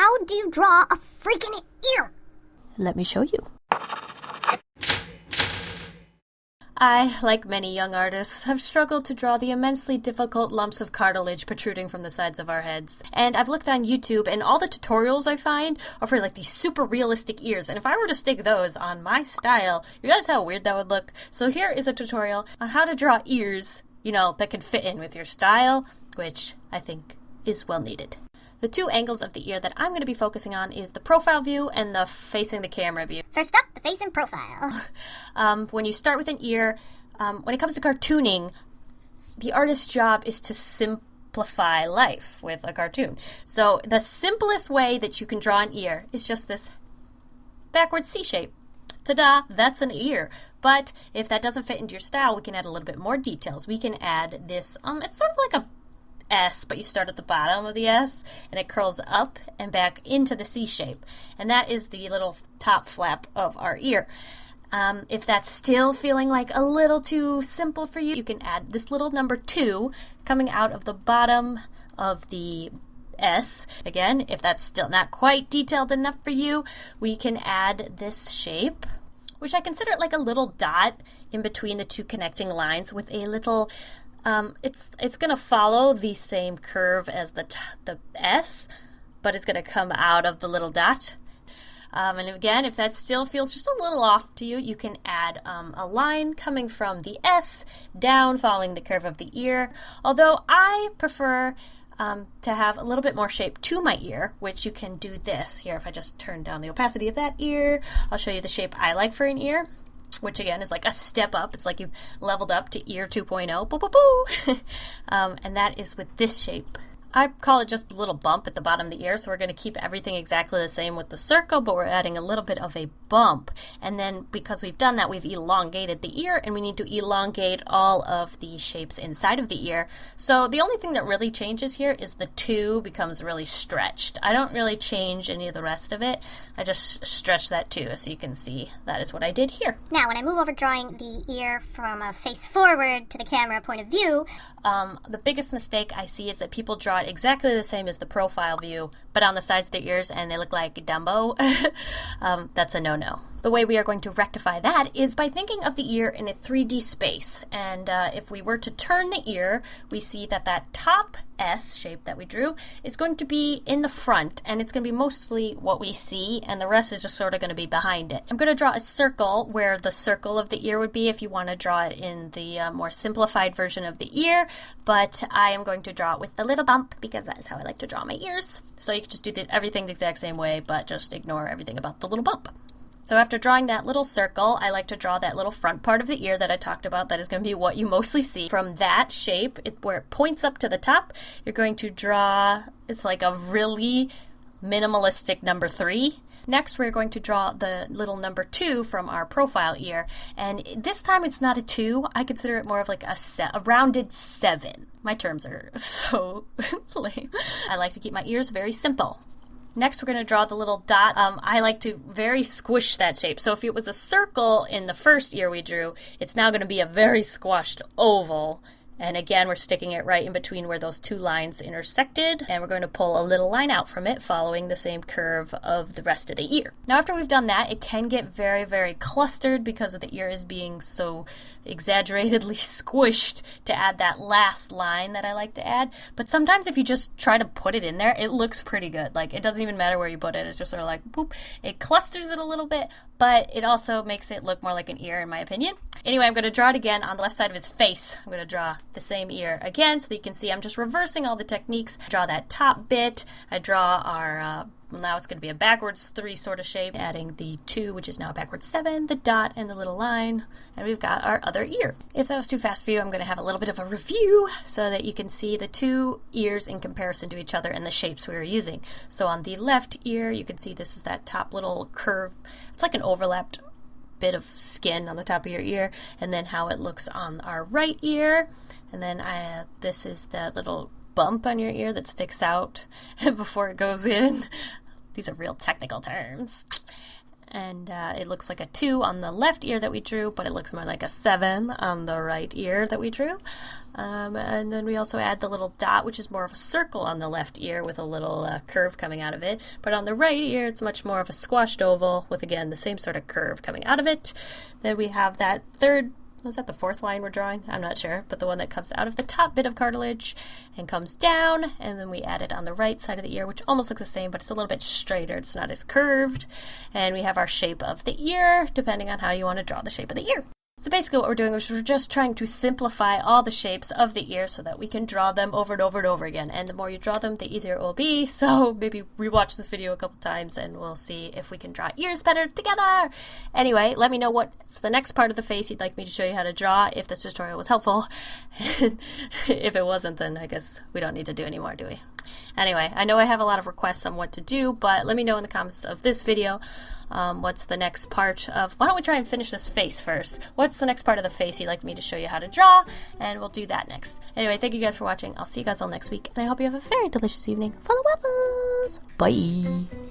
how do you draw a freaking ear? Let me show you. I, like many young artists, have struggled to draw the immensely difficult lumps of cartilage protruding from the sides of our heads. And I've looked on YouTube, and all the tutorials I find are for like these super realistic ears. And if I were to stick those on my style, you realize how weird that would look? So here is a tutorial on how to draw ears, that can fit in with your style, which I think is well needed. The two angles of the ear that I'm going to be focusing on is the profile view and the facing the camera view. First up, the face and profile. When you start with an ear, when it comes to cartooning, the artist's job is to simplify life with a cartoon. So the simplest way that you can draw an ear is just this backward C shape. Ta-da, that's an ear. But if that doesn't fit into your style, we can add a little bit more details. We can add this, it's sort of like a S, but you start at the bottom of the S, and it curls up and back into the C shape. And that is the little top flap of our ear. If that's still feeling like a little too simple for you, you can add this little number 2 coming out of the bottom of the S. Again, if that's still not quite detailed enough for you, we can add this shape, which I consider like a little dot in between the two connecting lines with a little it's going to follow the same curve as the S, but it's going to come out of the little dot. And again, if that still feels just a little off to you, you can add a line coming from the S down, following the curve of the ear. Although I prefer to have a little bit more shape to my ear, which you can do this. Here, if I just turn down the opacity of that ear, I'll show you the shape I like for an ear, which again is like a step up. It's like you've leveled up to ear 2.0. Boo, boo, boo. And that is with this shape. I call it just a little bump at the bottom of the ear, so we're going to keep everything exactly the same with the circle, but we're adding a little bit of a bump. And then because we've done that, we've elongated the ear, and we need to elongate all of the shapes inside of the ear. So the only thing that really changes here is the 2 becomes really stretched. I don't really change any of the rest of it. I just stretch that 2, so you can see that is what I did here. Now, when I move over drawing the ear from a face forward to the camera point of view, the biggest mistake I see is that people draw it exactly the same as the profile view, but on the sides of their ears, and they look like Dumbo. That's a no-no. The way we are going to rectify that is by thinking of the ear in a 3D space. And if we were to turn the ear, we see that that top S shape that we drew is going to be in the front, and it's going to be mostly what we see, and the rest is just sort of going to be behind it. I'm going to draw a circle where the circle of the ear would be if you want to draw it in the more simplified version of the ear, but I am going to draw it with the little bump because that is how I like to draw my ears. So you can just do everything the exact same way, but just ignore everything about the little bump. So after drawing that little circle, I like to draw that little front part of the ear that I talked about. That is going to be what you mostly see. From that shape, where it points up to the top, you're going to draw, it's like a really minimalistic number 3. Next, we're going to draw the little number 2 from our profile ear. And this time it's not a 2. I consider it more of like a rounded 7. My terms are so lame. I like to keep my ears very simple. Next, we're going to draw the little dot. I like to very squish that shape. So if it was a circle in the first ear we drew, it's now going to be a very squashed oval. And again, we're sticking it right in between where those 2 lines intersected, and we're going to pull a little line out from it following the same curve of the rest of the ear. Now, after we've done that, it can get very, very clustered because of the ear is being so exaggeratedly squished to add that last line that I like to add. But sometimes if you just try to put it in there, it looks pretty good. Like, it doesn't even matter where you put it. It's just sort of like, boop. It clusters it a little bit, but it also makes it look more like an ear, in my opinion. Anyway, I'm going to draw it again on the left side of his face. I'm going to draw the same ear again so that you can see I'm just reversing all the techniques. I draw that top bit. I draw our, now it's going to be a backwards 3 sort of shape, adding the 2, which is now a backwards 7, the dot, and the little line, and we've got our other ear. If that was too fast for you, I'm going to have a little bit of a review so that you can see the 2 ears in comparison to each other and the shapes we were using. So on the left ear, you can see this is that top little curve. It's like an overlapped bit of skin on the top of your ear, and then how it looks on our right ear, and then this is the little bump on your ear that sticks out before it goes in. These are real technical terms. and it looks like a 2 on the left ear that we drew, but it looks more like a 7 on the right ear that we drew. And then we also add the little dot, which is more of a circle on the left ear with a little curve coming out of it. But on the right ear, it's much more of a squashed oval with, again, the same sort of curve coming out of it. Then we have that third, was that the fourth line we're drawing? I'm not sure, but the one that comes out of the top bit of cartilage and comes down, and then we add it on the right side of the ear, which almost looks the same, but it's a little bit straighter. It's not as curved. And we have our shape of the ear, depending on how you want to draw the shape of the ear. So basically what we're doing is we're just trying to simplify all the shapes of the ear so that we can draw them over and over and over again. And the more you draw them, the easier it will be. So maybe rewatch this video a couple times and we'll see if we can draw ears better together. Anyway, let me know what's the next part of the face you'd like me to show you how to draw if this tutorial was helpful. If it wasn't, then I guess we don't need to do any more, do we? Anyway, I know I have a lot of requests on what to do, but let me know in the comments of this video what's the next part of... Why don't we try and finish this face first? What's the next part of the face you'd like me to show you how to draw? And we'll do that next. Anyway, thank you guys for watching. I'll see you guys all next week, and I hope you have a very delicious evening. Follow Waffles! Bye!